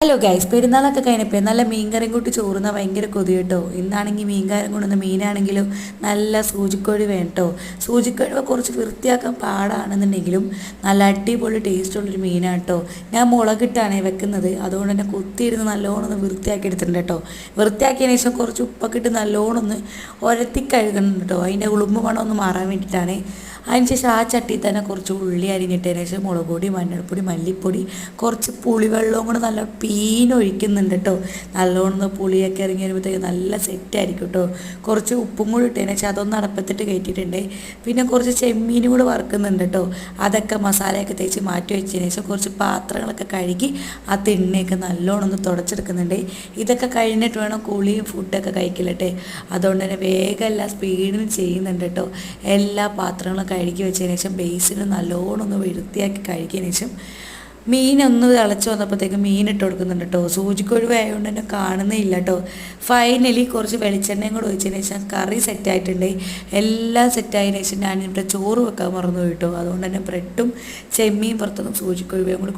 Hello guys, പെരുന്നാളൊക്കെ കഴിഞ്ഞപ്പോൾ നല്ല മീൻകറിയും കൂട്ടി ചോറുന്ന ഭയങ്കര കൊതി കേട്ടോ. ഇന്നാണെങ്കിൽ മീൻകാരൻ കൊണ്ടുവന്ന മീനാണെങ്കിലും നല്ല സൂചിക്കോഴി വേട്ടോ. സൂചിക്കോഴി കുറച്ച് വൃത്തിയാക്കാൻ പാടാണെന്നുണ്ടെങ്കിലും നല്ല അടിപൊളി ടേസ്റ്റുള്ളൊരു മീനാണ് കേട്ടോ. ഞാൻ മുളകിട്ടാണ് വെക്കുന്നത്, അതുകൊണ്ട് തന്നെ കുത്തിയിരുന്ന് നല്ലോണം ഒന്ന് വൃത്തിയാക്കി എടുത്തിട്ടുണ്ട് കേട്ടോ. വൃത്തിയാക്കിയതിന് ശേഷം കുറച്ച് ഉപ്പൊക്കെ ഇട്ട് നല്ലോണം ഒന്ന് ഒരത്തി കഴുകുന്നുണ്ട് കേട്ടോ. അതിൻ്റെ ഉളുമ്പ് മണം ഒന്ന് മാറാൻ വേണ്ടിയിട്ടാണ്. അതിനുശേഷം ആ ചട്ടിയിൽ തന്നെ കുറച്ച് ഉള്ളി അരിഞ്ഞിട്ടതിന് ശേഷം മുളക് പൊടി, മഞ്ഞൾപ്പൊടി, മല്ലിപ്പൊടി, കുറച്ച് പുളിവെള്ളവും കൂടെ നല്ല പീനൊഴിക്കുന്നുണ്ട് കേട്ടോ. നല്ലോണം പുളിയൊക്കെ ഇറങ്ങി വരുമ്പോഴത്തേക്ക് നല്ല സെറ്റായിരിക്കും കേട്ടോ. കുറച്ച് ഉപ്പും കൂടി ഇട്ടതിന് ശേഷം അതൊന്ന് അടപ്പത്തിട്ട് കയറ്റിയിട്ടുണ്ട്. പിന്നെ കുറച്ച് ചെമ്മീനും കൂടെ വറുക്കുന്നുണ്ട് കേട്ടോ. അതൊക്കെ മസാലയൊക്കെ തേച്ച് മാറ്റി വെച്ചതിന് ശേഷം കുറച്ച് പാത്രങ്ങളൊക്കെ കഴുകി ആ തിണ്ണയൊക്കെ നല്ലോണം ഒന്ന് തുടച്ചെടുക്കുന്നുണ്ട്. ഇതൊക്കെ കഴിഞ്ഞിട്ട് വേണം കുളിയും ഫുഡൊക്കെ കഴിക്കലട്ടെ. അതുകൊണ്ട് തന്നെ വേഗം എല്ലാ സ്പീഡിലും ചെയ്യുന്നുണ്ട് കേട്ടോ. എല്ലാ പാത്രങ്ങളും കഴുകി വെച്ചതിന് ശേഷം ബേസിന് നല്ലോണം ഒന്ന് വൃത്തിയാക്കി കഴുകിയതിന് ശേഷം മീനൊന്ന് തിളച്ച് വന്നപ്പോഴത്തേക്ക് മീനിട്ട് കൊടുക്കുന്നുണ്ട് കേട്ടോ. സൂചിക്കൊഴുവ് ആയതുകൊണ്ട് തന്നെ കാണുന്നില്ല കേട്ടോ. ഫൈനലി കുറച്ച് വെളിച്ചെണ്ണയും കൂടെ ഒഴിച്ചതിന് ശേഷം കറി സെറ്റായിട്ടുണ്ട്. എല്ലാം സെറ്റായതിനു ശേഷം ഞാനിവിടെ ചോറ് വെക്കാൻ മറന്നു കേട്ടോ. അതുകൊണ്ട് തന്നെ ബ്രെഡും ചെമ്മീൻ പുറത്തുനിന്നും സൂചിക്കൊഴുവയും കൂടി